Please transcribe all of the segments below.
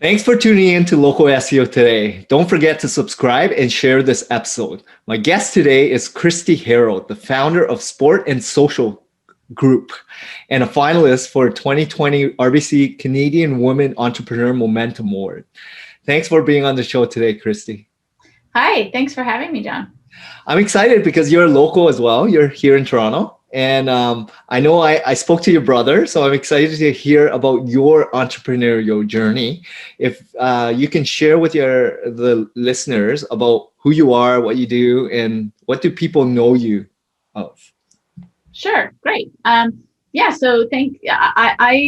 Thanks for tuning in to Local SEO today. Don't forget to subscribe and share this episode. My guest today is Kristi Herold, the founder of Sport and Social Group and a finalist for 2020 RBC Canadian Women Entrepreneur Momentum Award. Thanks for being on the show today, Kristi. Hi, thanks for having me, John. I'm excited because you're local as well. You're here in Toronto. And I know I spoke to your brother, so I'm excited to hear about your entrepreneurial journey. If you can share with the listeners about who you are, what you do, and what do people know you of? Sure, great. I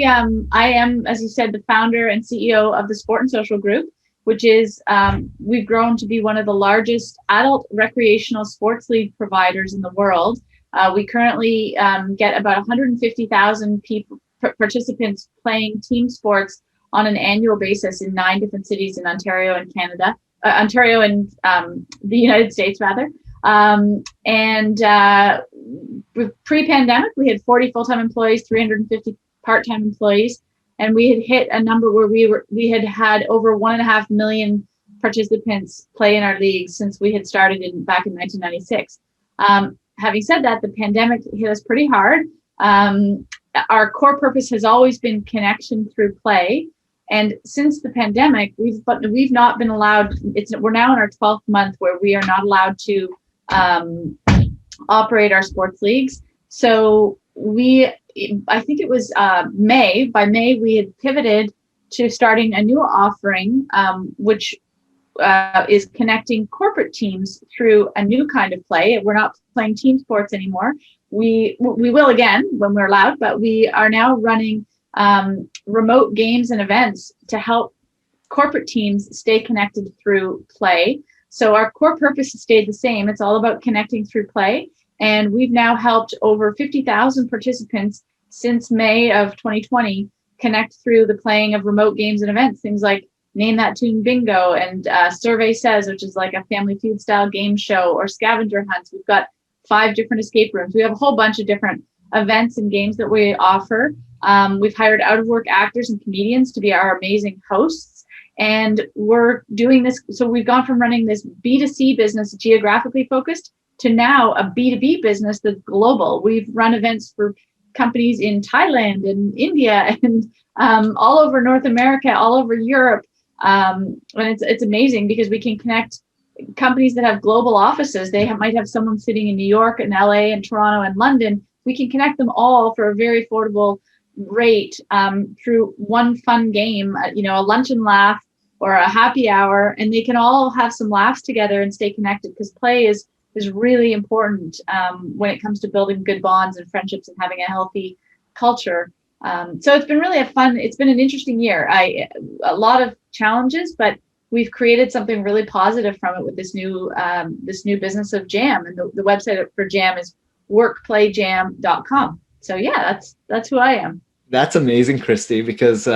am, as you said, the founder and CEO of the Sport and Social Group, which is we've grown to be one of the largest adult recreational sports league providers in the world. We currently get about 150,000 participants playing team sports on an annual basis in 9 different cities in Ontario and Canada, Ontario and the United States, rather. Pre-pandemic, we had 40 full-time employees, 350 part-time employees, and we had hit a number where we had over 1.5 million participants play in our leagues since we had started back in 1996. Having said that, the pandemic hit us pretty hard. Our core purpose has always been connection through play. And since the pandemic, we've not been allowed, we're now in our 12th month where we are not allowed to operate our sports leagues. So I think it was May. By May, we had pivoted to starting a new offering, which is connecting corporate teams through a new kind of play. We're not playing team sports anymore. We will again when we're allowed, but we are now running remote games and events to help corporate teams stay connected through play. So our core purpose has stayed the same. It's all about connecting through play. And we've now helped over 50,000 participants since May of 2020 connect through the playing of remote games and events, things like Name That Tune Bingo and Survey Says, which is like a Family Feud style game show, or scavenger hunts. We've got 5 different escape rooms. We have a whole bunch of different events and games that we offer. We've hired out-of-work actors and comedians to be our amazing hosts. And we're doing this. So we've gone from running this B2C business geographically focused to now a B2B business that's global. We've run events for companies in Thailand and India and all over North America, all over Europe. And it's amazing because we can connect companies that have global offices. They might have someone sitting in New York and LA and Toronto and London. We can connect them all for a very affordable rate through one fun game, a lunch and laugh or a happy hour, and they can all have some laughs together and stay connected, because play is really important when it comes to building good bonds and friendships and having a healthy culture. So it's been really it's been an interesting year. A lot of challenges, but we've created something really positive from it with this new business of Jam. And the website for Jam is workplayjam.com. So yeah, that's who I am. That's amazing, Kristi, because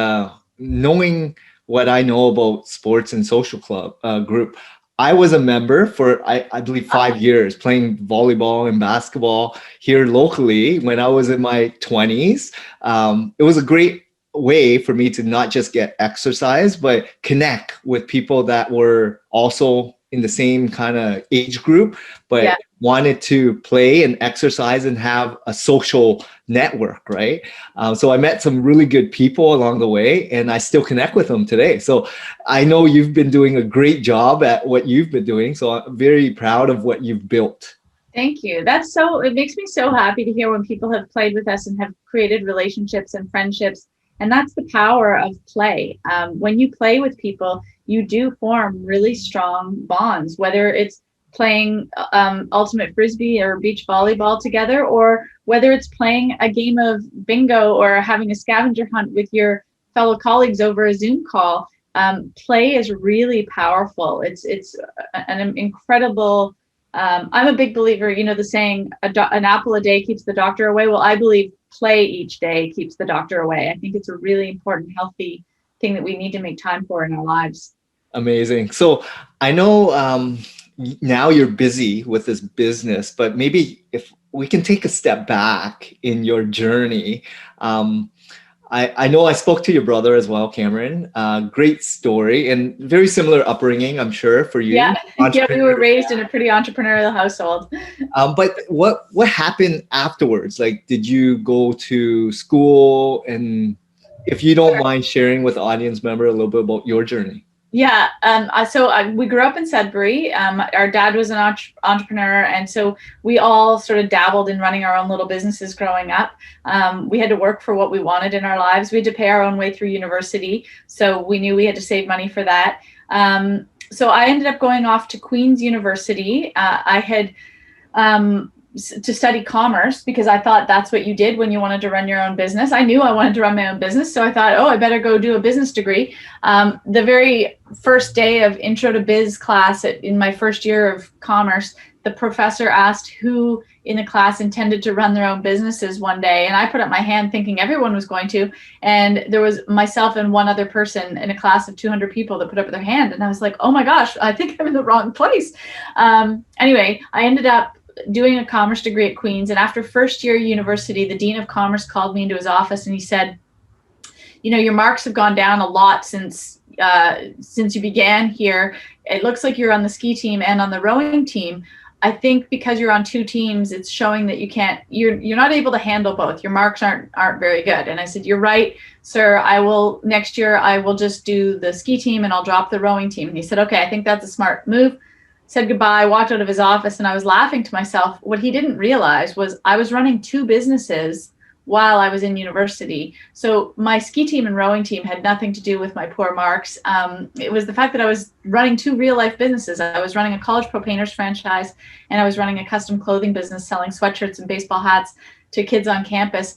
knowing what I know about sports and social club group, I was a member for, I believe, 5 years, playing volleyball and basketball here locally when I was in my 20s. It was a great way for me to not just get exercise, but connect with people that were also in the same kind of age group, but wanted to play and exercise and have a social network, right? So I met some really good people along the way, and I still connect with them today. So I know you've been doing a great job at what you've been doing. So I'm very proud of what you've built. Thank you. It makes me so happy to hear when people have played with us and have created relationships and friendships. And that's the power of play. When you play with people, you do form really strong bonds, whether it's playing ultimate frisbee or beach volleyball together, or whether it's playing a game of bingo or having a scavenger hunt with your fellow colleagues over a Zoom call. Play is really powerful. It's an incredible. I'm a big believer, the saying, an apple a day keeps the doctor away. Well, I believe play each day keeps the doctor away. I think it's a really important, healthy thing that we need to make time for in our lives. Amazing. So I know now you're busy with this business, but maybe if we can take a step back in your journey, I know I spoke to your brother as well, Cameron. Great story and very similar upbringing, I'm sure, for Yeah, you. yeah, we were Entrepreneur. raised in a pretty entrepreneurial household. But what happened afterwards? Like, did you go to school? And if you don't mind sharing with the audience member a little bit about your journey. Yeah, we grew up in Sudbury. Our dad was an entrepreneur, and so we all sort of dabbled in running our own little businesses growing up. We had to work for what we wanted in our lives. We had to pay our own way through university, so we knew we had to save money for that. So I ended up going off to Queen's University. I had to study commerce because I thought that's what you did when you wanted to run your own business. I knew I wanted to run my own business, so I thought, oh, I better go do a business degree. The very first day of intro to biz class in my first year of commerce, the professor asked who in the class intended to run their own businesses one day. And I put up my hand thinking everyone was going to. And there was myself and one other person in a class of 200 people that put up their hand. And I was like, oh my gosh, I think I'm in the wrong place. Anyway, I ended up doing a commerce degree at Queen's. And after first year university, the dean of commerce called me into his office and he said, you know, your marks have gone down a lot since you began here. It looks like you're on the ski team and on the rowing team. I think because you're on two teams, it's showing that you're not able to handle both. Your marks aren't very good. And I said, you're right, sir. Next year I will just do the ski team and I'll drop the rowing team. And he said, okay, I think that's a smart move. Said goodbye, walked out of his office, and I was laughing to myself. What he didn't realize was I was running two businesses while I was in university. So my ski team and rowing team had nothing to do with my poor marks. It was the fact that I was running two real life businesses. I was running a College Pro Painters franchise, and I was running a custom clothing business selling sweatshirts and baseball hats to kids on campus.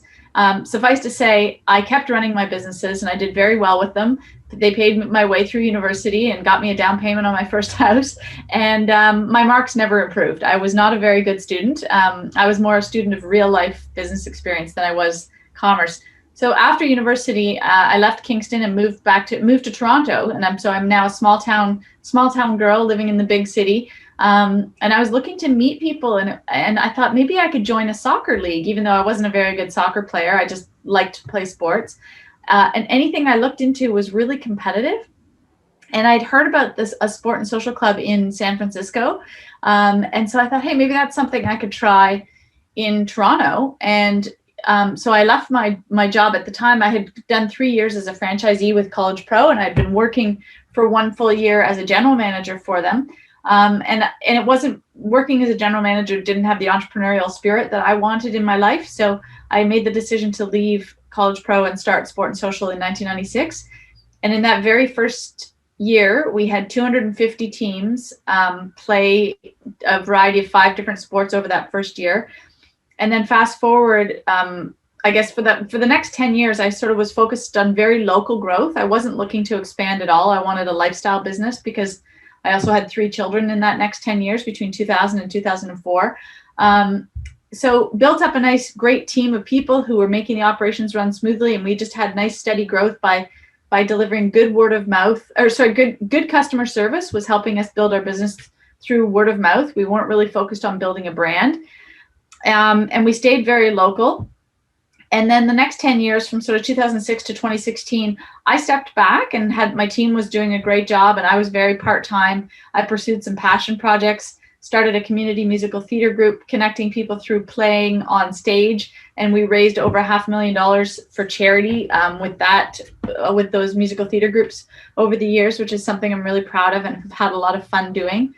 Suffice to say, I kept running my businesses and I did very well with them. They paid my way through university and got me a down payment on my first house. And my marks never improved. I was not a very good student. I was more a student of real life business experience than I was commerce. So after university, I left Kingston and moved to Toronto. And I'm now a small town girl living in the big city. And I was looking to meet people, and I thought maybe I could join a soccer league, even though I wasn't a very good soccer player. I just liked to play sports. And anything I looked into was really competitive. And I'd heard about a sport and social club in San Francisco. And so I thought, hey, maybe that's something I could try in Toronto. And so I left my job at the time. I had done 3 years as a franchisee with College Pro, and I'd been working for 1 full year as a general manager for them. And it wasn't working as a general manager, didn't have the entrepreneurial spirit that I wanted in my life. So I made the decision to leave College Pro and start Sport and Social in 1996. And in that very first year, we had 250 teams play a variety of 5 different sports over that first year. And then fast forward, I guess for the next 10 years, I sort of was focused on very local growth. I wasn't looking to expand at all. I wanted a lifestyle business because I also had 3 children in that next 10 years between 2000 and 2004. So built up a nice, great team of people who were making the operations run smoothly. And we just had nice, steady growth by delivering good word of mouth, good customer service was helping us build our business through word of mouth. We weren't really focused on building a brand. And we stayed very local. And then the next 10 years, from sort of 2006 to 2016, I stepped back and my team was doing a great job, and I was very part-time. I pursued some passion projects, started a community musical theater group, connecting people through playing on stage, and we raised over $500,000 for charity with those musical theater groups over the years, which is something I'm really proud of and have had a lot of fun doing.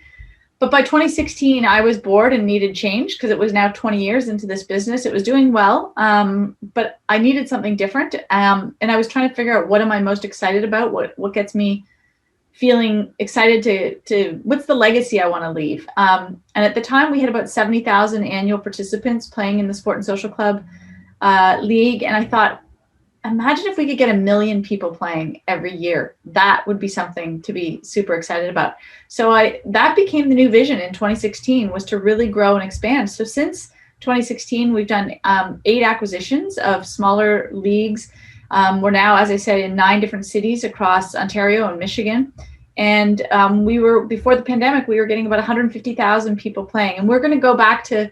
But by 2016, I was bored and needed change because it was now 20 years into this business. It was doing well, but I needed something different. And I was trying to figure out, what am I most excited about? What gets me feeling excited to what's the legacy I want to leave? And at the time, we had about 70,000 annual participants playing in the Sport and Social Club League. And I thought, imagine if we could get 1 million people playing every year. That would be something to be super excited about. So that became the new vision in 2016, was to really grow and expand. So since 2016, we've done 8 acquisitions of smaller leagues. We're now, as I said, in 9 different cities across Ontario and Michigan. And before the pandemic, we were getting about 150,000 people playing. And we're going to go back to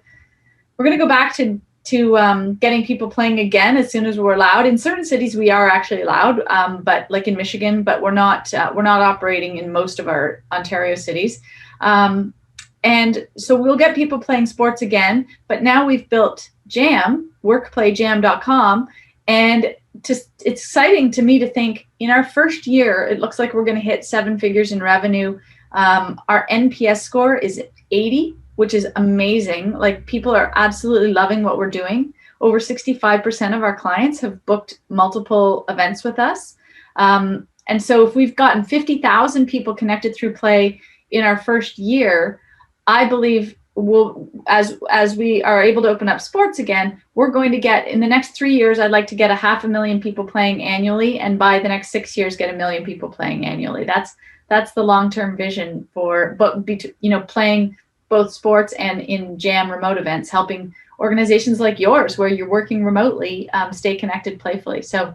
getting people playing again as soon as we're allowed. In certain cities, we are actually allowed, but like in Michigan, but we're not operating in most of our Ontario cities. And so we'll get people playing sports again, but now we've built Jam, workplayjam.com, and it's exciting to me to think in our first year, it looks like we're going to hit 7 figures in revenue. Our NPS score is 80, which is amazing. Like, people are absolutely loving what we're doing. Over 65% of our clients have booked multiple events with us. And so if we've gotten 50,000 people connected through play in our first year, I believe as we are able to open up sports again, we're going to get, in the next 3 years, I'd like to get 500,000 people playing annually, and by the next 6 years, get 1 million people playing annually. That's the long-term vision for, playing both sports and in Jam remote events, helping organizations like yours, where you're working remotely, stay connected playfully. So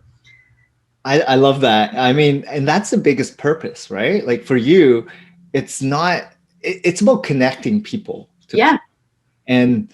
I love that. I mean, and that's the biggest purpose, right? Like, for you, it's about connecting people. Yeah. And,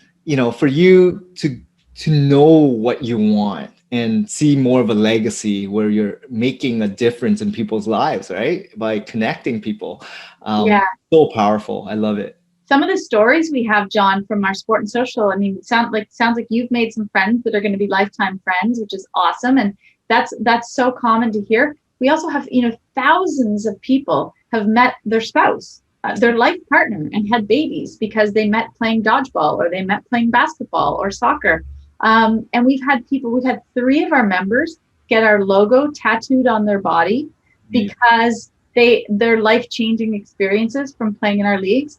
for you to know what you want and see more of a legacy where you're making a difference in people's lives, right? By connecting people. Yeah. So powerful. I love it. Some of the stories we have, John, from our sport and social, I mean, sounds like you've made some friends that are going to be lifetime friends, which is awesome. And that's so common to hear. We also have, thousands of people have met their spouse, their life partner, and had babies because they met playing dodgeball, or they met playing basketball or soccer. And we've had 3 of our members get our logo tattooed on their body because their life-changing experiences from playing in our leagues.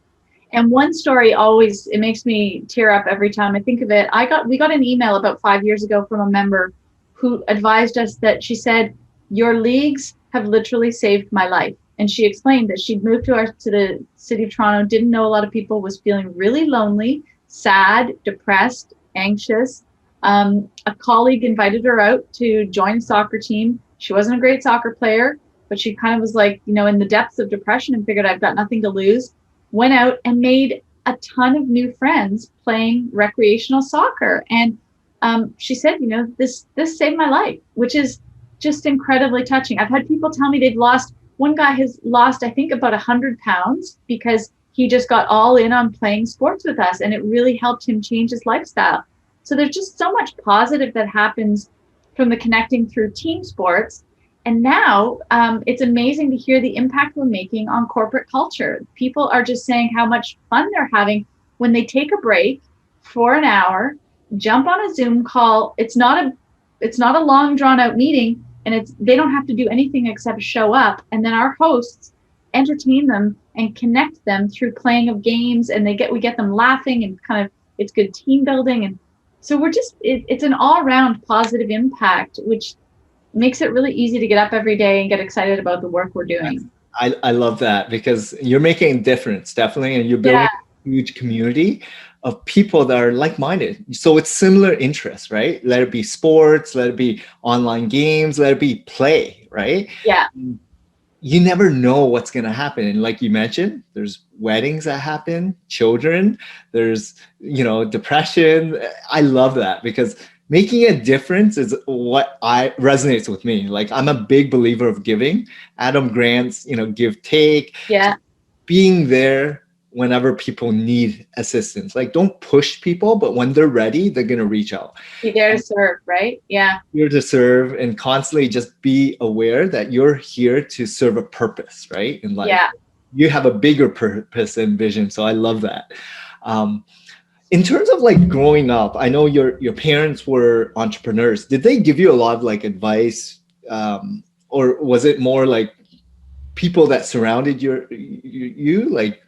And one story always, it makes me tear up every time I think of it. We got an email about 5 years ago from a member who advised us that, she said, "Your leagues have literally saved my life." And she explained that she'd moved to the city of Toronto, didn't know a lot of people, was feeling really lonely, sad, depressed, anxious. A colleague invited her out to join a soccer team. She wasn't a great soccer player, but she kind of was like, in the depths of depression, and figured, I've got nothing to lose. Went out and made a ton of new friends playing recreational soccer. And she said, this saved my life, which is just incredibly touching. I've had people tell me one guy has lost, I think, about 100 pounds because he just got all in on playing sports with us, and it really helped him change his lifestyle. So there's just so much positive that happens from the connecting through team sports. And now it's amazing to hear the impact we're making on corporate culture. People are just saying how much fun they're having when they take a break for an hour, jump on a Zoom call. It's not a long, drawn out meeting, and they don't have to do anything except show up. And then our hosts entertain them and connect them through playing of games, and we get them laughing, and kind of, it's good team building. And so it's an all around positive impact, which makes it really easy to get up every day and get excited about the work we're doing. I love that, because you're making a difference, definitely, and you're building a huge community of people that are like-minded. So it's similar interests, right? Let it be sports, let it be online games, let it be play, right? Yeah. You never know what's going to happen. And like you mentioned, there's weddings that happen, children, there's, depression. I love that, because making a difference is what resonates with me. Like, I'm a big believer of giving. Adam Grant's, give, take. Yeah. Being there whenever people need assistance. Like, don't push people, but when they're ready, they're going to reach out. Be there to serve, right? Yeah. Here to serve, and constantly just be aware that you're here to serve a purpose, right? In life. Yeah. You have a bigger purpose and vision. So I love that. In terms of like growing up, I know your parents were entrepreneurs. Did they give you a lot of like advice, or was it more like people that surrounded you? Like,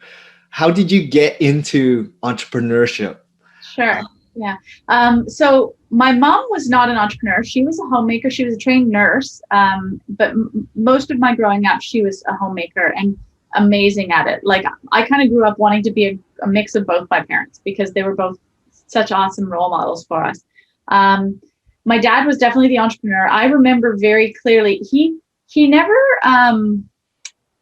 how did you get into entrepreneurship? Sure. Yeah. So my mom was not an entrepreneur. She was a homemaker. She was a trained nurse. But most of my growing up, she was a homemaker and amazing at it. Like, I kind of grew up wanting to be a mix of both my parents, because they were both such awesome role models for us. My dad was definitely the entrepreneur. I remember very clearly, he never, I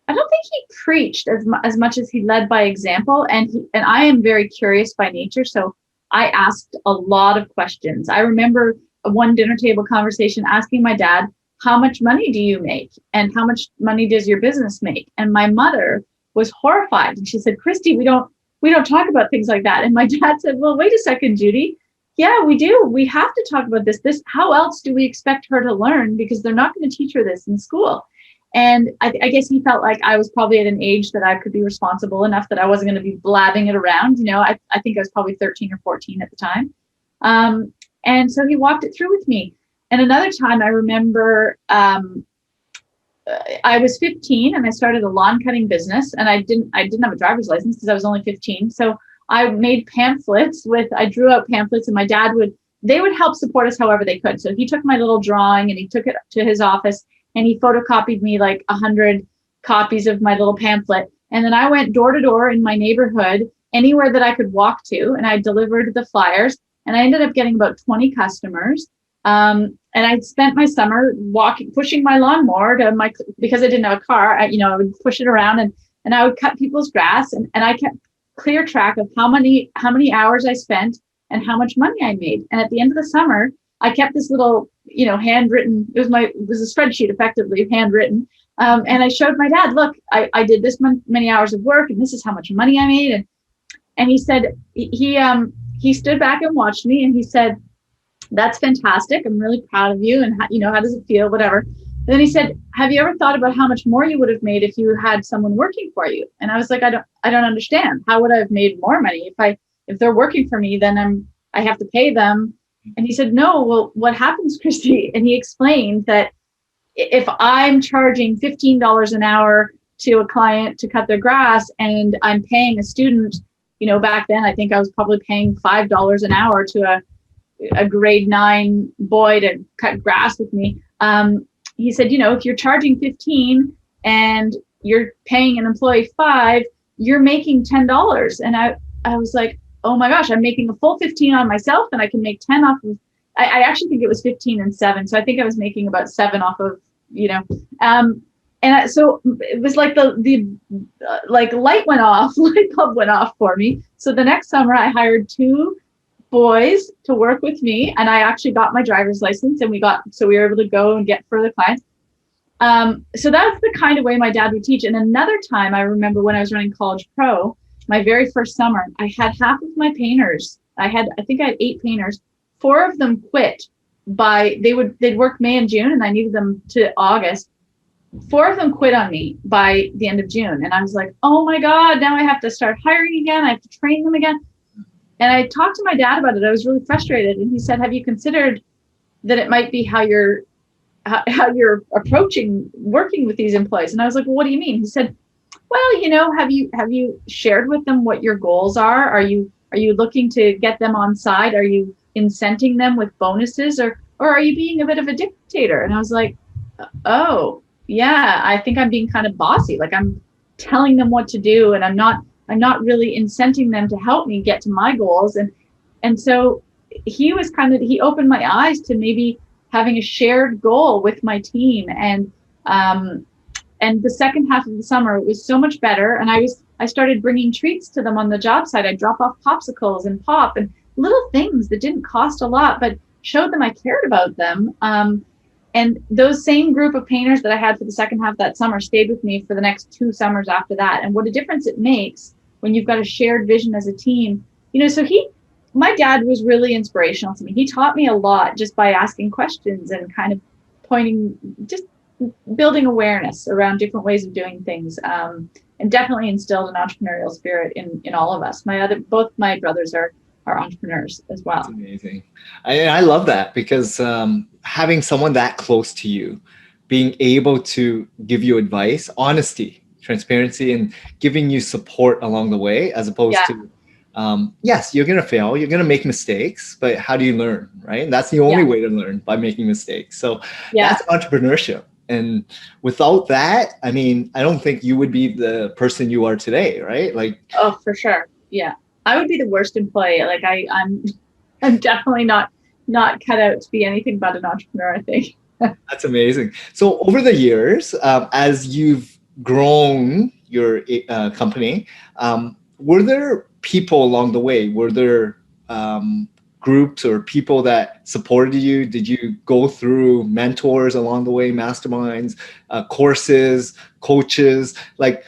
don't think he preached as much as he led by example. And I am very curious by nature. So I asked a lot of questions. I remember one dinner table conversation asking my dad, how much money do you make? And how much money does your business make? And my mother was horrified. And she said, Kristi, we don't talk about things like that. And my dad said, well, wait a second, Judy. Yeah, we do. We have to talk about this. How else do we expect her to learn? Because they're not going to teach her this in school. And I guess he felt like I was probably at an age that I could be responsible enough that I wasn't going to be blabbing it around. I think I was probably 13 or 14 at the time. And so he walked it through with me. And another time I remember I was 15 and I started a lawn cutting business, and I didn't have a driver's license because I was only 15. So I made pamphlets I drew out pamphlets, and my dad they would help support us however they could. So he took my little drawing and he took it to his office and he photocopied me like 100 copies of my little pamphlet. And then I went door to door in my neighborhood, anywhere that I could walk to, and I delivered the flyers, and I ended up getting about 20 customers. And I spent my summer pushing my lawnmower because I didn't have a car. I would push it around and I would cut people's grass, and I kept clear track of how many hours I spent and how much money I made. And at the end of the summer, I kept this little, handwritten, it was a spreadsheet effectively handwritten. And I showed my dad, look, I did this many hours of work, and this is how much money I made. And he said, he stood back and watched me, and he said, that's fantastic. I'm really proud of you. And how does it feel? Whatever. And then he said, have you ever thought about how much more you would have made if you had someone working for you? And I was like, I don't understand. How would I have made more money? If they're working for me, then I have to pay them. And he said, no, well, what happens, Kristi? And he explained that if I'm charging $15 an hour to a client to cut their grass, and I'm paying a student, back then, I think I was probably paying $5 an hour to a grade 9 boy to cut grass with me. He said, if you're charging 15 and you're paying an employee 5, you're making $10. And I was like, oh my gosh, I'm making a full 15 on myself, and I can make 10 off of, I actually think it was 15 and 7. So I think I was making about 7 off of, so it was like the light went off, light bulb went off for me. So the next summer I hired 2 boys to work with me, and I actually got my driver's license, and we were able to go and get further clients. So that's the kind of way my dad would teach. And another time I remember when I was running College Pro, my very first summer, I had half of my painters. I think I had 8 painters. 4 of them quit they'd work May and June, and I needed them to August. 4 of them quit on me by the end of June. And I was like, oh my God, now I have to start hiring again. I have to train them again. And I talked to my dad about it. I was really frustrated. And he said, have you considered that it might be how you're approaching working with these employees? And I was like, well, what do you mean? He said, well, have you shared with them what your goals are? Are you looking to get them on side? Are you incenting them with bonuses, or are you being a bit of a dictator? And I was like, oh yeah, I think I'm being kind of bossy. Like, I'm telling them what to do, and I'm not really incenting them to help me get to my goals. And so he opened my eyes to maybe having a shared goal with my team. And the second half of the summer, it was so much better. And I started bringing treats to them on the job site. I'd drop off popsicles and pop and little things that didn't cost a lot, but showed them I cared about them. And those same group of painters that I had for the second half of that summer stayed with me for the next 2 summers after that. And what a difference it makes when you've got a shared vision as a team. So my dad was really inspirational to me. He taught me a lot just by asking questions and kind of just building awareness around different ways of doing things. And definitely instilled an entrepreneurial spirit in all of us. Both my brothers are entrepreneurs as well. That's amazing. I love that, because having someone that close to you, being able to give you advice, honesty, transparency, and giving you support along the way, as opposed to, yes, you're going to fail, you're going to make mistakes, but how do you learn, right? And that's the only way to learn, by making mistakes. So that's entrepreneurship. And without that, I don't think you would be the person you are today, right? Oh, for sure. Yeah. I would be the worst employee. Like I'm definitely not cut out to be anything but an entrepreneur, I think. That's amazing. So over the years, as you've grown your company, were there people along the way? Were there groups or people that supported you? Did you go through mentors along the way, masterminds, courses, coaches? Like,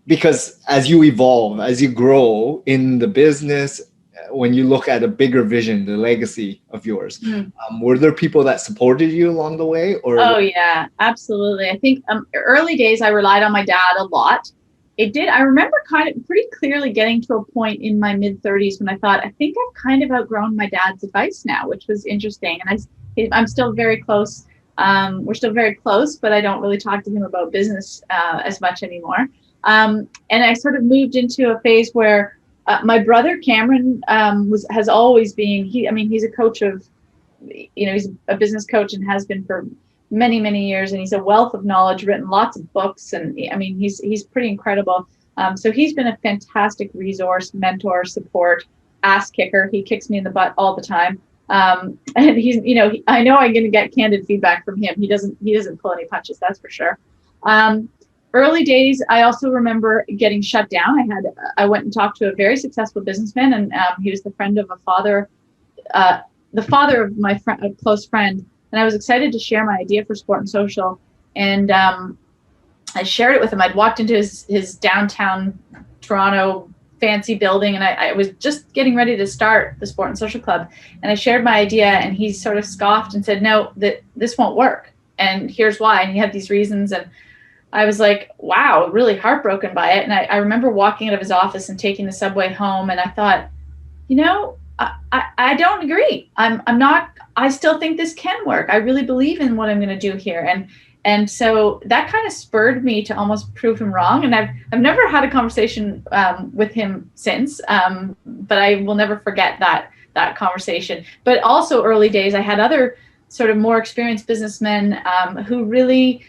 because as you evolve, as you grow in the business, when you look at a bigger vision, the legacy of yours, were there people that supported you along the way? Or Oh yeah, absolutely. I think early days I relied on my dad a lot. I remember kind of pretty clearly getting to a point in my mid 30s when I thought, I think I've kind of outgrown my dad's advice now, which was interesting. And I'm still very close. We're still very close, but I don't really talk to him about business as much anymore. And I sort of moved into a phase where my brother Cameron has always been, he's a coach of, he's a business coach and has been for many, many years. And he's a wealth of knowledge, written lots of books. And he's pretty incredible. So he's been a fantastic resource, mentor, support, ass kicker. He kicks me in the butt all the time. And he's, I know I'm going to get candid feedback from him. He doesn't pull any punches, that's for sure. Early days, I also remember getting shut down. I went and talked to a very successful businessman, and he was the father of my friend, a close friend. And I was excited to share my idea for Sport and Social. And I shared it with him. I'd walked into his downtown Toronto fancy building, and I was just getting ready to start the Sport and Social Club. And I shared my idea, and he sort of scoffed and said, no, this won't work. And here's why. And he had these reasons. And I was like, wow, really heartbroken by it. And I remember walking out of his office and taking the subway home. And I thought, I don't agree. I still think this can work. I really believe in what I'm going to do here. And so that kind of spurred me to almost prove him wrong. And I've never had a conversation with him since, but I will never forget that conversation. But also early days, I had other sort of more experienced businessmen who really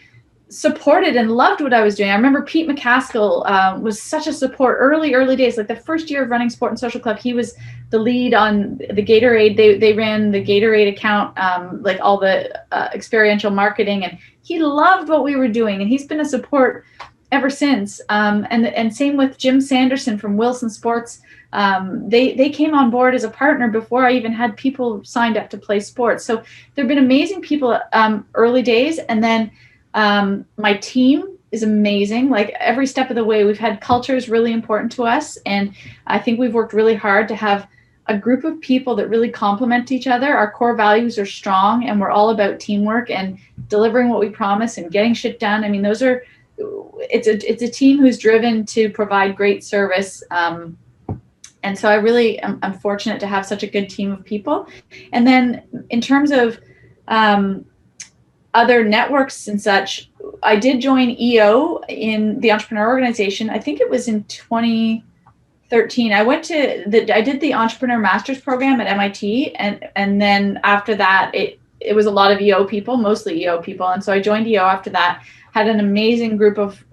supported and loved what I was doing. I remember Pete McCaskill was such a support early days, like the first year of running Sport and Social Club. He was the lead on the Gatorade. They ran the Gatorade account, like all the experiential marketing, and he loved what we were doing, and he's been a support ever since. And same with Jim Sanderson from Wilson Sports. They came on board as a partner before I even had people signed up to play sports. So there have been amazing people early days, and then my team is amazing. Like every step of the way, we've had culture is really important to us. And I think we've worked really hard to have a group of people that really complement each other. Our core values are strong, and we're all about teamwork and delivering what we promise and getting shit done. I mean, it's a team who's driven to provide great service. And so I really am fortunate to have such a good team of people. And then in terms of, other networks and such, I did join EO in the Entrepreneur Organization. I think it was in 2013. I did the Entrepreneur Masters program at MIT, and then after that, it was a lot of EO people, mostly EO people, and so I joined EO after that. Had an amazing group of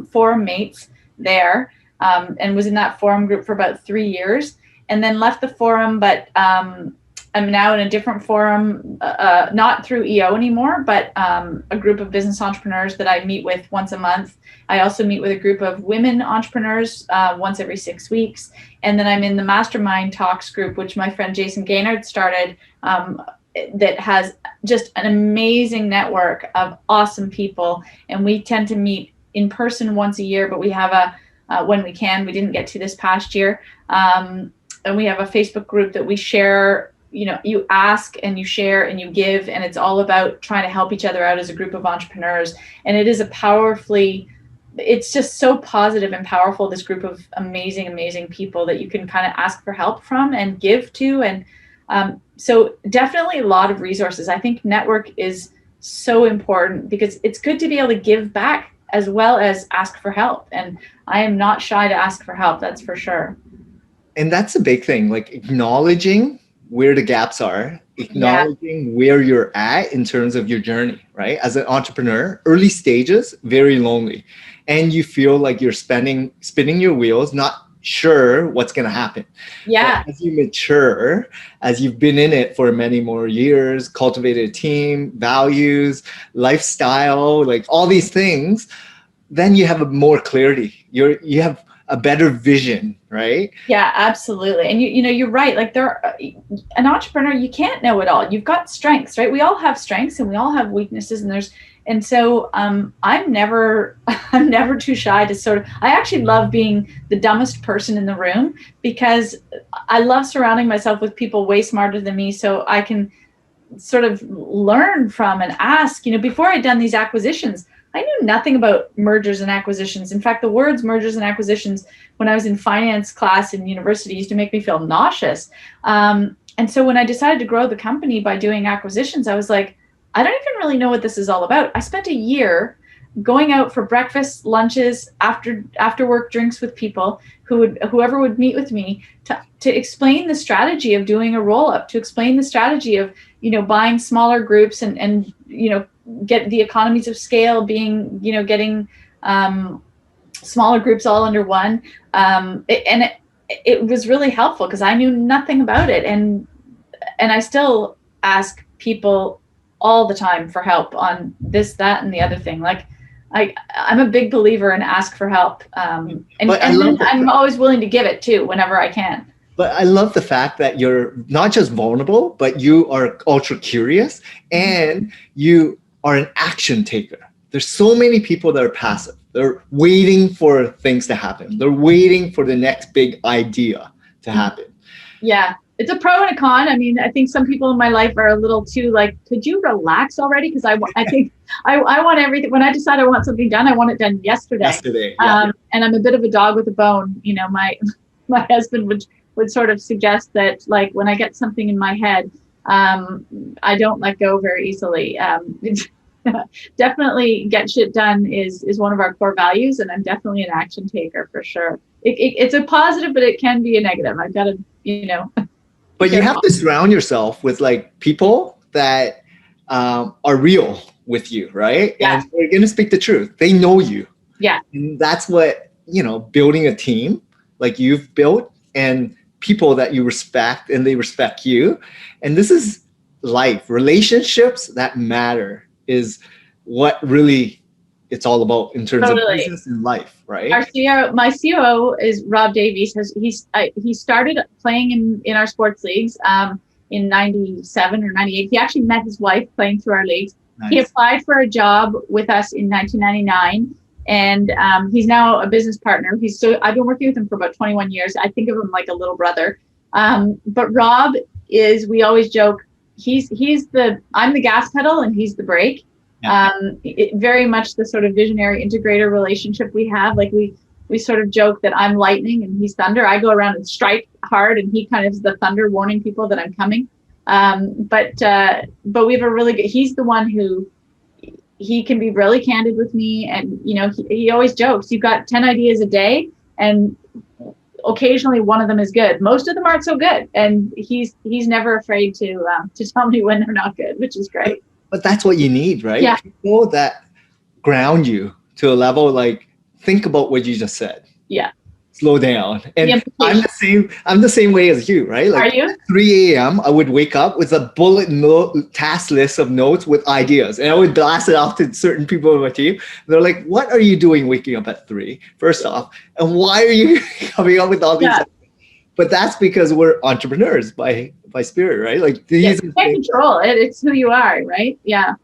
forum mates there, and was in that forum group for about 3 years, and then left the forum, but I'm now in a different forum, not through EO anymore, but a group of business entrepreneurs that I meet with once a month. I also meet with a group of women entrepreneurs once every 6 weeks. And then I'm in the Mastermind Talks group, which my friend Jason Gaynard started, that has just an amazing network of awesome people. And we tend to meet in person once a year, but we have when we can. We didn't get to this past year. And we have a Facebook group that we share. You ask and you share and you give, and it's all about trying to help each other out as a group of entrepreneurs. And it is it's just so positive and powerful, this group of amazing people that you can kind of ask for help from and give to. And so definitely a lot of resources. I think network is so important because it's good to be able to give back as well as ask for help. And I am not shy to ask for help, that's for sure. And that's a big thing, like acknowledging where the gaps are, acknowledging where you're at in terms of your journey, right? As an entrepreneur, early stages, very lonely. And you feel like you're spinning your wheels, not sure what's going to happen. Yeah. But as you mature, as you've been in it for many more years, cultivated a team, values, lifestyle, like all these things, then you have more clarity. You have a better vision, right? Yeah, absolutely. And you know, you're right. Like an entrepreneur, you can't know it all. You've got strengths, right? We all have strengths and we all have weaknesses, and so I'm never I'm never too shy to sort of, I actually love being the dumbest person in the room because I love surrounding myself with people way smarter than me so I can sort of learn from and ask. You know, before I'd done these acquisitions, I knew nothing about mergers and acquisitions. In fact, the words mergers and acquisitions when I was in finance class in university used to make me feel nauseous. And so when I decided to grow the company by doing acquisitions, I was like, I don't even really know what this is all about. I spent a year going out for breakfast, lunches, after work drinks with people whoever would meet with me to explain the strategy of doing a roll up, to explain the strategy of, you know, buying smaller groups and you know, get the economies of scale, being, you know, getting smaller groups all under one. It was really helpful because I knew nothing about it. And I still ask people all the time for help on this, that, and the other thing. Like I'm a big believer in ask for help. And then I'm always willing to give it too, whenever I can. But I love the fact that you're not just vulnerable, but you are ultra curious and you are an action taker. There's so many people that are passive. They're waiting for things to happen. They're waiting for the next big idea to happen. Yeah, it's a pro and a con. I mean, I think some people in my life are a little too like, could you relax already? Because I think I want everything. When I decide I want something done, I want it done yesterday. Yeah. And I'm a bit of a dog with a bone. You know, my husband would sort of suggest that, like, when I get something in my head, I don't let go very easily. Definitely get shit done is one of our core values, and I'm definitely an action taker for sure. It's a positive, but it can be a negative. I've got to, you know. But you have to surround yourself with like people that are real with you, right? Yeah. And they're going to speak the truth. They know you. Yeah. And that's what, you know, building a team like you've built and people that you respect and they respect you. And this is life. Relationships that matter is what really it's all about in terms of business and life, right? Our CEO, my COO is Rob Davies. He started playing in our sports leagues in 97 or 98. He actually met his wife playing through our leagues. Nice. He applied for a job with us in 1999. And he's now a business partner. I've been working with him for about 21 years. I think of him like a little brother. But Rob is, we always joke, I'm the gas pedal and he's the brake. Yeah. Very much the sort of visionary integrator relationship we have. Like we sort of joke that I'm lightning and he's thunder. I go around and strike hard and he kind of is the thunder warning people that I'm coming. But we have a really good, he's the one who, he can be really candid with me. And, you know, he always jokes, you've got 10 ideas a day and occasionally one of them is good. Most of them aren't so good. And he's never afraid to tell me when they're not good, which is great. But that's what you need, right? Yeah. People that ground you to a level, like, think about what you just said. Yeah. Slow down. And I'm the same way as you, right? Like, are you? 3 a.m. I would wake up with a bullet note task list of notes with ideas, and I would blast it off to certain people on my team. They're like, "What are you doing waking up at 3? First off, and why are you coming up with all these?" Yeah. But that's because we're entrepreneurs by spirit, right? Like, these you can't control it. It's who you are, right? Yeah.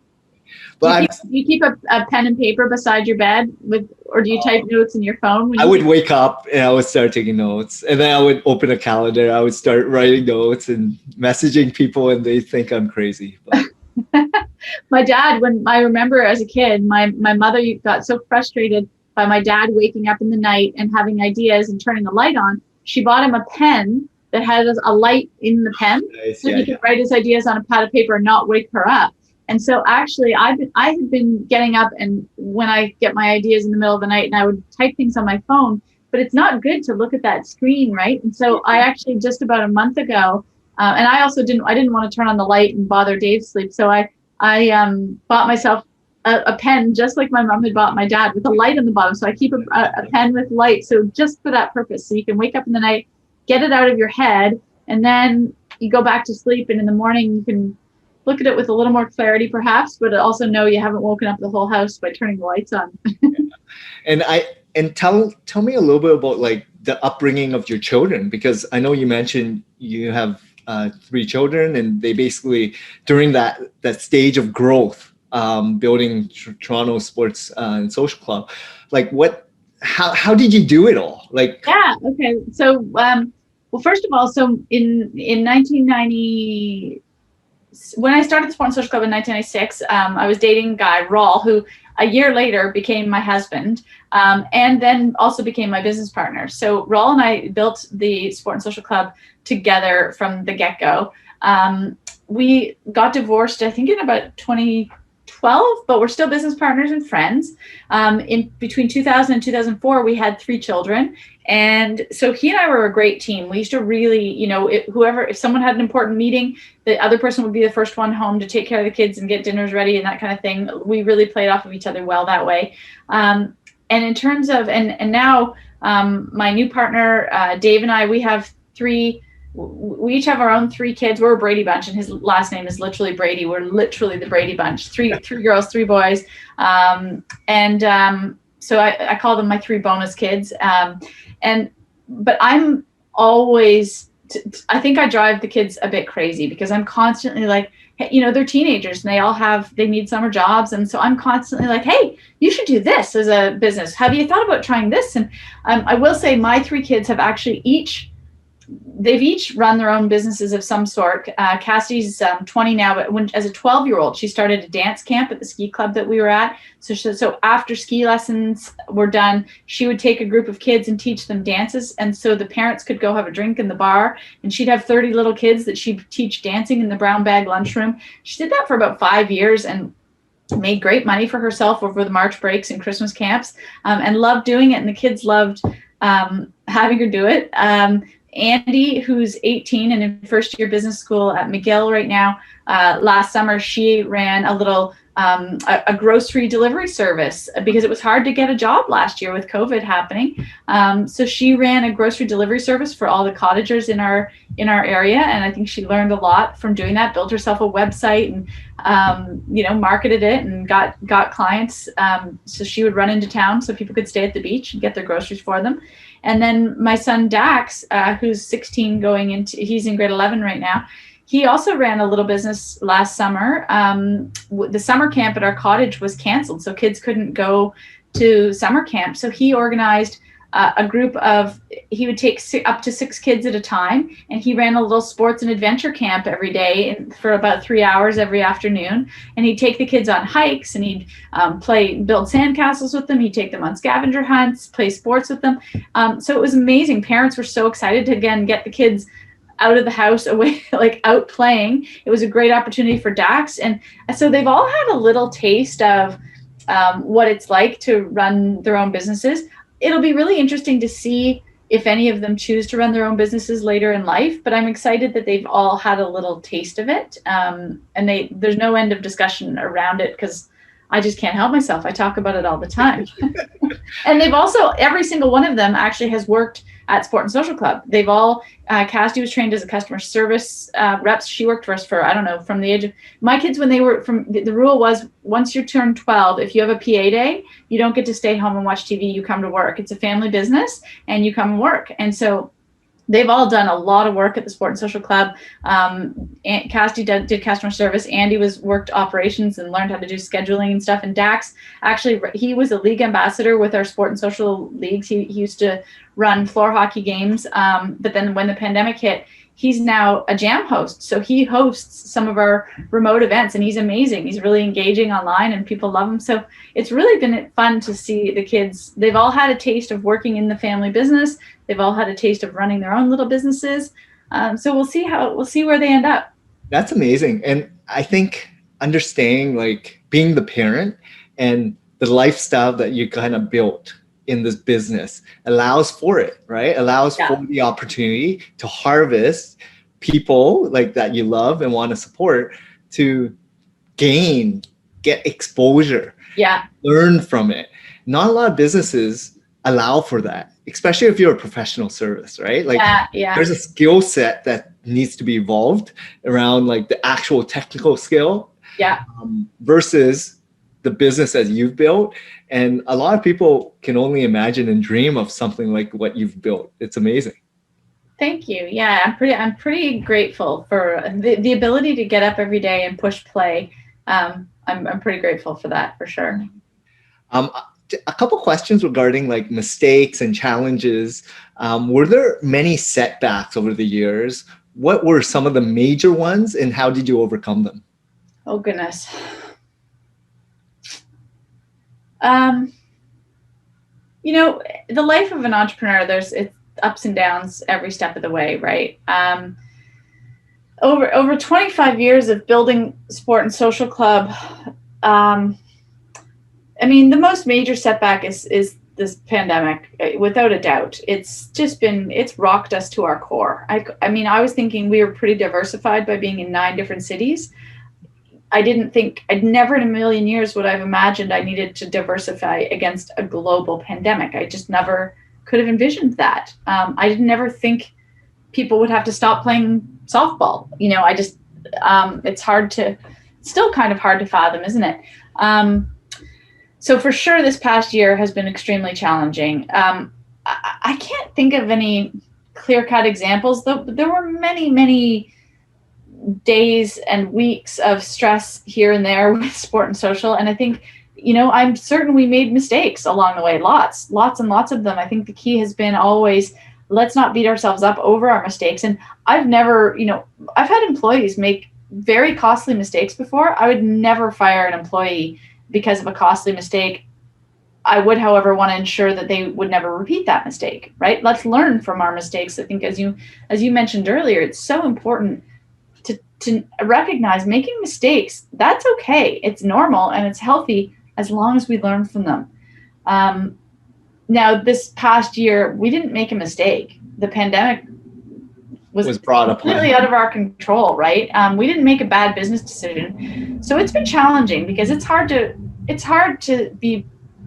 But do you keep a pen and paper beside your bed or do you type notes in your phone? I would wake up and I would start taking notes, and then I would open a calendar. I would start writing notes and messaging people, and they think I'm crazy. My dad, when I remember as a kid, my mother got so frustrated by my dad waking up in the night and having ideas and turning the light on. She bought him a pen that had a light in the pen, so he could write his ideas on a pad of paper and not wake her up. And so actually I had been getting up, and when I get my ideas in the middle of the night, and I would type things on my phone, but it's not good to look at that screen, right? And so I actually just about a month ago, and I also didn't want to turn on the light and bother Dave's sleep. So I bought myself a pen just like my mom had bought my dad with a light on the bottom. So I keep a pen with light. So just for that purpose, so you can wake up in the night, get it out of your head, and then you go back to sleep. And in the morning, you can look at it with a little more clarity, perhaps, but also know you haven't woken up the whole house by turning the lights on. And and tell me a little bit about like the upbringing of your children, because I know you mentioned you have 3 children, and they basically during that stage of growth, building Toronto Sports and Social Club, like how did you do it all? Like, Yeah. Okay. So, well, first of all, so in 1990, when I started the Sport and Social Club in 1996, I was dating a guy, Raul, who a year later became my husband, and then also became my business partner. So Raul and I built the Sport and Social Club together from the get-go. We got divorced, I think, in about 2012, but we're still business partners and friends. In between 2000 and 2004, we had 3 children. And so he and I were a great team. We used to really, if someone had an important meeting, the other person would be the first one home to take care of the kids and get dinners ready and that kind of thing. We really played off of each other well that way. And in terms of, and now my new partner, Dave, and I, we each have our own 3 kids. We're a Brady bunch, and his last name is literally Brady. We're literally the Brady bunch, three girls, 3 boys. So I call them my 3 bonus kids. But I'm always, I think I drive the kids a bit crazy because I'm constantly like, hey, they're teenagers and they need summer jobs. And so I'm constantly like, hey, you should do this as a business. Have you thought about trying this? And I will say my 3 kids have actually they've each run their own businesses of some sort. Cassie's 20 now, but as a 12-year-old, she started a dance camp at the ski club that we were at. So after ski lessons were done, she would take a group of kids and teach them dances. And so the parents could go have a drink in the bar, and she'd have 30 little kids that she'd teach dancing in the brown bag lunchroom. She did that for about 5 years and made great money for herself over the March breaks and Christmas camps, and loved doing it. And the kids loved having her do it. Andy, who's 18 and in first year business school at McGill right now, last summer, she ran a little a grocery delivery service because it was hard to get a job last year with COVID happening. So she ran a grocery delivery service for all the cottagers in our area. And I think she learned a lot from doing that, built herself a website and, marketed it and got clients. So she would run into town so people could stay at the beach and get their groceries for them. And then my son Dax, who's 16 he's in grade 11 right now. He also ran a little business last summer. The summer camp at our cottage was canceled, so kids couldn't go to summer camp. So he organized a group he would take up to 6 kids at a time, and he ran a little sports and adventure camp every day for about 3 hours every afternoon. And he'd take the kids on hikes, and he'd build sandcastles with them. He'd take them on scavenger hunts, play sports with them. So it was amazing. Parents were so excited to, again, get the kids out of the house, away, like out playing. It was a great opportunity for Dax. And so they've all had a little taste of what it's like to run their own businesses. It'll be really interesting to see if any of them choose to run their own businesses later in life, but I'm excited that they've all had a little taste of it. And there's no end of discussion around it because I just can't help myself. I talk about it all the time. And they've also, every single one of them actually has worked at Sport and Social Club. They've all, Cassidy was trained as a customer service rep. She worked for us for, I don't know, from the age of, my kids, when they were the rule was once you turn 12, if you have a PA day, you don't get to stay home and watch TV, you come to work. It's a family business and you come and work. And so they've all done a lot of work at the Sport and Social Club. Cassidy did customer service. Andy worked operations and learned how to do scheduling and stuff. And Dax, actually, he was a league ambassador with our Sport and Social leagues. He used to run floor hockey games. But then when the pandemic hit, he's now a jam host. So he hosts some of our remote events, and he's amazing. He's really engaging online and people love him. So it's really been fun to see the kids. They've all had a taste of working in the family business. They've all had a taste of running their own little businesses. So we'll see where they end up. That's amazing. And I think understanding, like, being the parent and the lifestyle that you kind of built in this business allows for it, right? Allows for the opportunity to harvest people like that you love and want to support, to get exposure, learn from it. Not a lot of businesses allow for that, especially if you're a professional service, right? Like there's a skill set that needs to be evolved around like the actual technical skill versus the business that you've built. And a lot of people can only imagine and dream of something like what you've built. It's amazing. Thank you. Yeah, I'm pretty grateful for the ability to get up every day and push play. I'm pretty grateful for that, for sure. Um, a couple questions regarding like mistakes and challenges. Were there many setbacks over the years? What were some of the major ones, and how did you overcome them? Oh goodness. Um, the life of an entrepreneur, it's ups and downs every step of the way, right? Over 25 years of building sport and social club, the most major setback is this pandemic, without a doubt. It's rocked us to our core. I was thinking we were pretty diversified by being in 9 different cities. I'd never in a million years would I've imagined I needed to diversify against a global pandemic. I just never could have envisioned that. I didn't ever think people would have to stop playing softball. It's still kind of hard to fathom, isn't it? So for sure, this past year has been extremely challenging. I can't think of any clear-cut examples, though. There were many, many days and weeks of stress here and there with sport and social. And I think, I'm certain we made mistakes along the way, lots and lots of them. I think the key has been always, let's not beat ourselves up over our mistakes. And I've had employees make very costly mistakes before. I would never fire an employee because of a costly mistake. I would, however, want to ensure that they would never repeat that mistake, right? Let's learn from our mistakes. I think as you mentioned earlier, it's so important to recognize making mistakes. That's okay. It's normal and it's healthy as long as we learn from them. Now, this past year, we didn't make a mistake. The pandemic was brought up completely out of our control, right? We didn't make a bad business decision. So it's been challenging because it's hard to be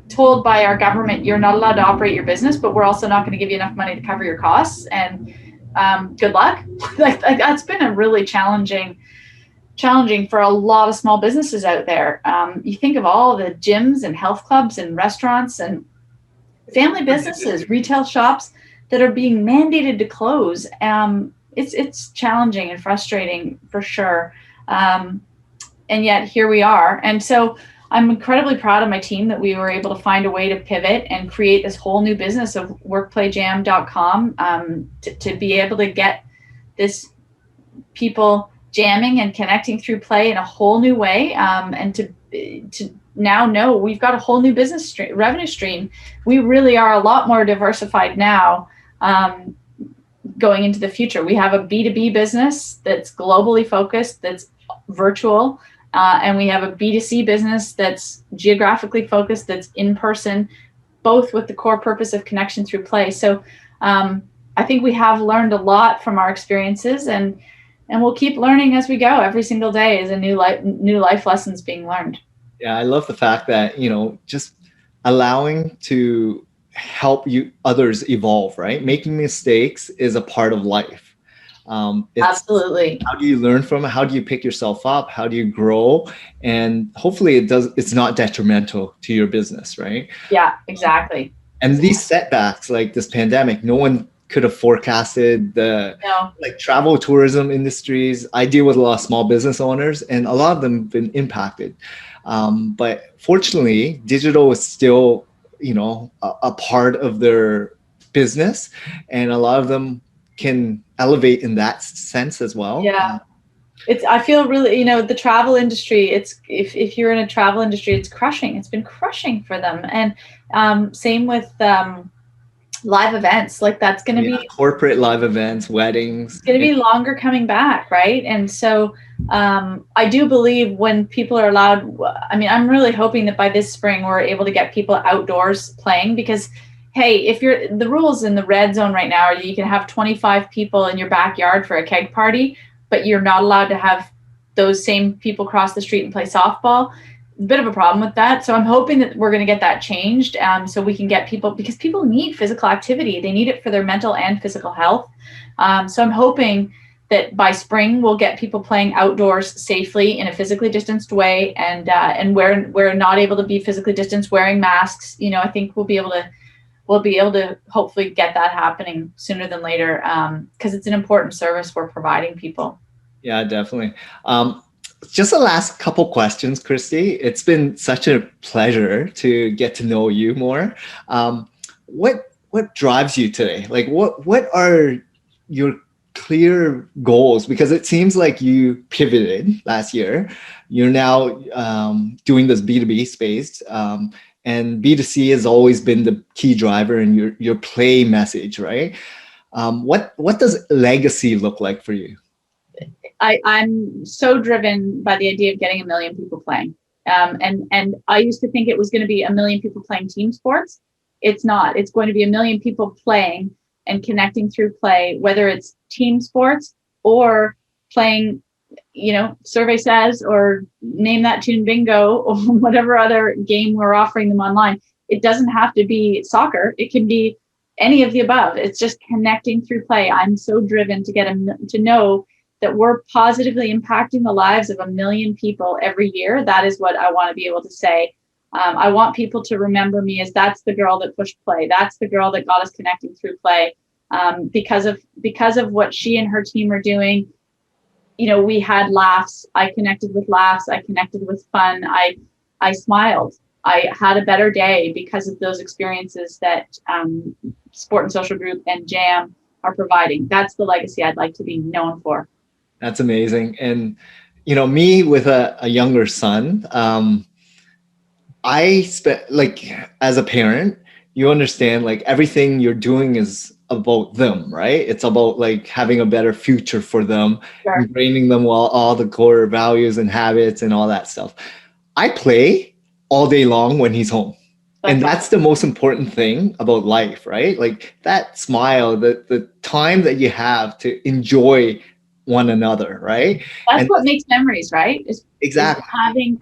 told by our government, you're not allowed to operate your business, but we're also not going to give you enough money to cover your costs. And good luck. That's been a really challenging for a lot of small businesses out there. You think of all the gyms and health clubs and restaurants and family businesses, retail shops that are being mandated to close. It's challenging and frustrating for sure. And yet here we are. And so I'm incredibly proud of my team that we were able to find a way to pivot and create this whole new business of workplayjam.com to be able to get this people jamming and connecting through play in a whole new way, and to now know we've got a whole new revenue stream. We really are a lot more diversified now, going into the future. We have a B2B business that's globally focused, that's virtual. And we have a B2C business that's geographically focused, that's in person, both with the core purpose of connection through play. So I think we have learned a lot from our experiences, and we'll keep learning as we go. Every single day is a new life lessons being learned. Yeah, I love the fact that, just allowing to help others evolve, right? Making mistakes is a part of life. Absolutely. How do you learn from it? How do you pick yourself up? How do you grow? And hopefully it's not detrimental to your business, right? Yeah, exactly. And these setbacks, like this pandemic, no one could have forecasted like travel tourism industries. I deal with a lot of small business owners, and a lot of them have been impacted. But fortunately, digital is still, a part of their business, and a lot of them can elevate in that sense as well. Yeah. I feel really, the travel industry, if you're in a travel industry, it's crushing. It's been crushing for them. And same with live events. Like that's going to be corporate live events, weddings. It's going to be longer coming back, right? And so I do believe when people are allowed, I'm really hoping that by this spring we're able to get people outdoors playing, because hey, the rules in the red zone right now are you can have 25 people in your backyard for a keg party, but you're not allowed to have those same people cross the street and play softball. A bit of a problem with that. So I'm hoping that we're going to get that changed, so we can get people, because people need physical activity. They need it for their mental and physical health. So I'm hoping that by spring we'll get people playing outdoors safely in a physically distanced way, and where we're not able to be physically distanced, wearing masks. I think we'll be able to hopefully get that happening sooner than later, because it's an important service we're providing people. Yeah, definitely. Just the last couple questions, Kristi. It's been such a pleasure to get to know you more. What drives you today? Like, what are your clear goals? Because it seems like you pivoted last year. You're now doing this B2B space, and B2C has always been the key driver in your play message, right? What does legacy look like for you? I'm so driven by the idea of getting 1 million people playing. And I used to think it was going to be 1 million people playing team sports. It's not. It's going to be 1 million people playing and connecting through play, whether it's team sports or playing, survey says, or name that tune bingo, or whatever other game we're offering them online. It doesn't have to be soccer. It can be any of the above. It's just connecting through play. I'm so driven to to know that we're positively impacting the lives of 1 million people every year. That is what I want to be able to say. I want people to remember me as that's the girl that pushed play. That's the girl that got us connecting through play. Because of what she and her team are doing, we had laughs. I connected with laughs. I connected with fun. I smiled. I had a better day because of those experiences that Sport and Social Group and JAM are providing. That's the legacy I'd like to be known for. That's amazing. And, me with a younger son, I spent, like, as a parent, you understand, like, everything you're doing is about them, right? It's about like having a better future for them, Sure. ingraining them all the core values and habits and all that stuff. I play all day long when he's home. And that's the most important thing about life, right? Like that smile, the time that you have to enjoy one another, right? That's what makes memories, right? Exactly. Having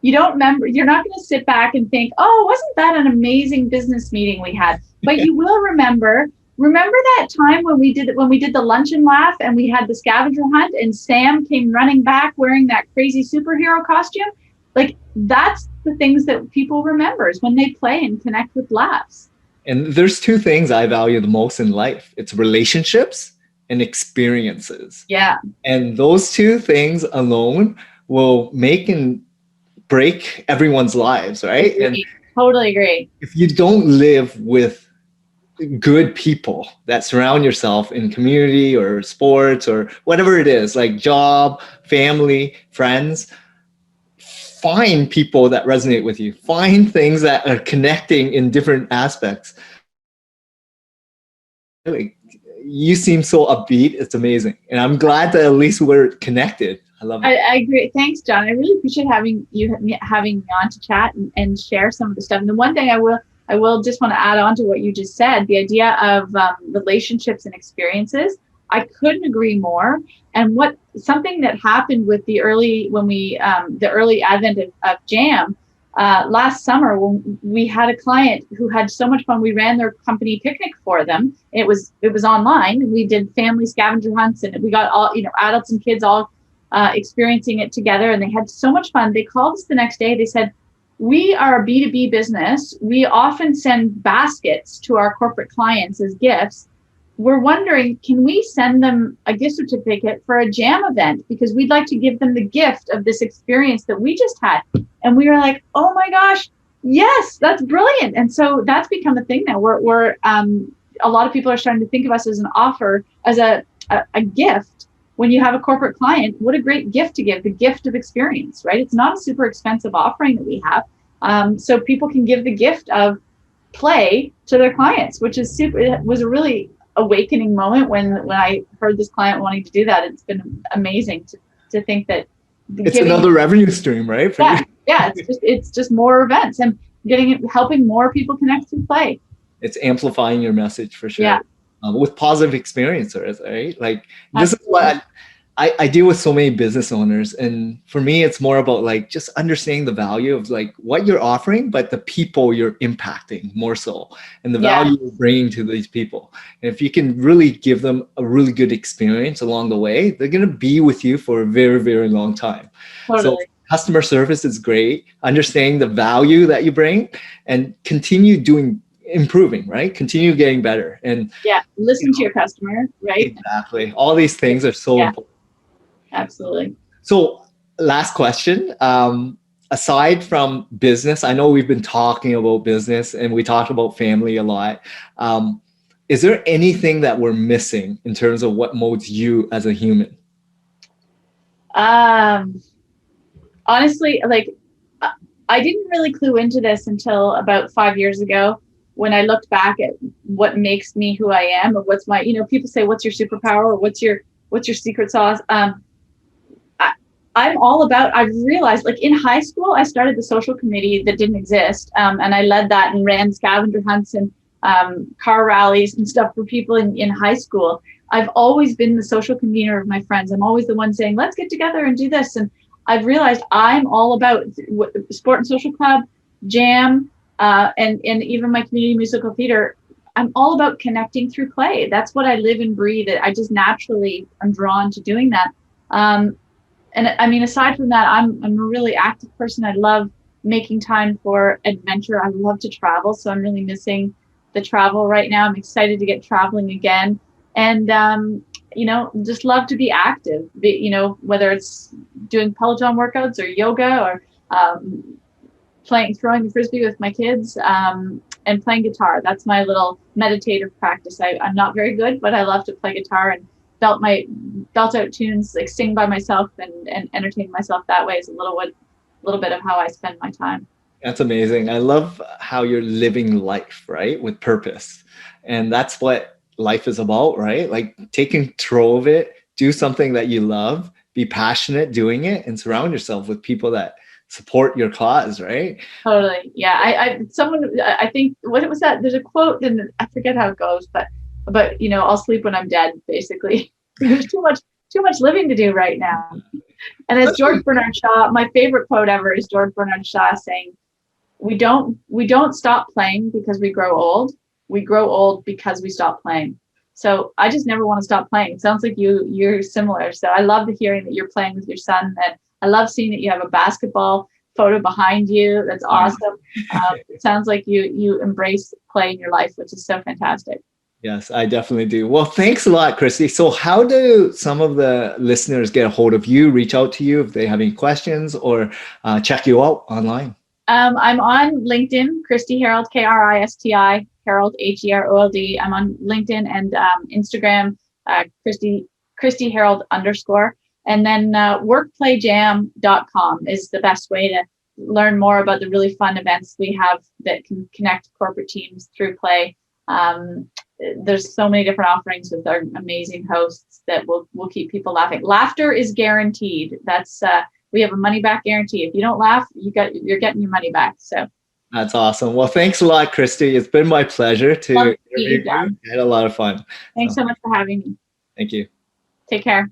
you don't remember, you're not going to sit back and think, oh, wasn't that an amazing business meeting we had? But you will remember that time when we did the luncheon laugh and we had the scavenger hunt and Sam came running back wearing that crazy superhero costume. Like that's the things that people remember is when they play and connect with laughs. And there's two things I value the most in life. It's relationships and experiences. Yeah. And those two things alone will make and break everyone's lives, right? And totally agree. if you don't live with good people that surround yourself in community or sports or whatever it is, like job, family, friends, find people that resonate with you. Find things that are connecting in different aspects. You seem so upbeat. It's amazing. And I'm glad that at least we're connected. I love it. I agree. Thanks, John. I really appreciate having me on to chat and share some of the stuff. And the one thing I will just want to add on to what you just said, the idea of relationships and experiences. I couldn't agree more. And something that happened with the early advent of JAM last summer, when we had a client who had so much fun. We ran their company picnic for them. It was online. We did family scavenger hunts, and we got all adults and kids all experiencing it together, and they had so much fun. They called us the next day. They said, we are a B2B business. We often send baskets to our corporate clients as gifts. We're wondering, can we send them a gift certificate for a JAM event? Because we'd like to give them the gift of this experience that we just had. And we were like, oh my gosh, yes, that's brilliant. And so that's become a thing now. We're a lot of people are starting to think of us as an offer, as a gift. When you have a corporate client, what a great gift to give, the gift of experience, right? It's not a super expensive offering that we have. So people can give the gift of play to their clients, which is super. It was a really awakening moment when I heard this client wanting to do that. It's been amazing to think that it's another revenue stream, right? It's just more events and helping more people connect to play. It's amplifying your message for sure. Yeah. With positive experiences, right? Like this is what I deal with so many business owners, and for me, it's more about like just understanding the value of like what you're offering, but the people you're impacting more so, and the Yeah, value you're bringing to these people. And if you can really give them a really good experience along the way, they're going to be with you for a very, very long time. So totally. customer service is great, understanding the value that you bring, and continue doing improving, right? Continue getting better. And Yeah, you listen to know, your customer, right? exactly. All these things are so Yeah, important. absolutely. So, last question. Aside from business, I know we've been talking about business and we talked about family a lot. Um, is there anything that we're missing in terms of what molds you as a human? Um, Honestly, like I didn't really clue into this until about 5 years ago when I looked back at what makes me who I am, or what's my, people say, what's your superpower, or what's your secret sauce? I, I'm all about, I've realized, like in high school, I started the social committee that didn't exist. And I led that and ran scavenger hunts and car rallies and stuff for people in high school. I've always been the social convener of my friends. I'm always the one saying, let's get together and do this. And I've realized I'm all about sport and social club, jam, and even my community musical theater. I'm all about connecting through play. That's what I live and breathe. I just naturally am drawn to doing that. Um, and I mean, aside from that, I'm a really active person. I love making time for adventure. I love to travel, so I'm really missing the travel right now. I'm excited to get traveling again, and just love to be active. Whether it's doing Peloton workouts or yoga or throwing the frisbee with my kids, and playing guitar. That's my little meditative practice. I'm not very good, but I love to play guitar and belt out tunes, like sing by myself and entertain myself that way is a little bit of how I spend my time. That's amazing. I love how you're living life, right? With purpose. And that's what life is about, right? Like taking control of it, do something that you love, be passionate doing it, and surround yourself with people that support your cause, right? Totally. Yeah. I think, what was that? There's a quote and I forget how it goes, but I'll sleep when I'm dead, basically. There's too much living to do right now. And as George Especially, Bernard Shaw, my favorite quote ever is George Bernard Shaw saying, we don't stop playing because we grow old. We grow old because we stop playing. So I just never want to stop playing. It sounds like you're similar. So I love the hearing that you're playing with your son, and I love seeing that you have a basketball photo behind you. That's awesome. It sounds like you embrace play in your life, which is so fantastic. yes, I definitely do. Well, thanks a lot, Kristi. So, how do some of the listeners get a hold of you, reach out to you if they have any questions, or check you out online? I'm on LinkedIn, Kristi Herold, Kristi, Herold, Herold. I'm on LinkedIn and Instagram, Kristi Herold _ And then workplayjam.com is the best way to learn more about the really fun events we have that can connect corporate teams through play. There's so many different offerings with our amazing hosts that will keep people laughing. Laughter is guaranteed. That's we have a money back guarantee. If you don't laugh, you're getting your money back. So That's awesome. Well, thanks a lot, Kristi. It's been my pleasure love to to meet you, interview you. John. I had a lot of fun. Thanks So, so much for having me. thank you. Take care.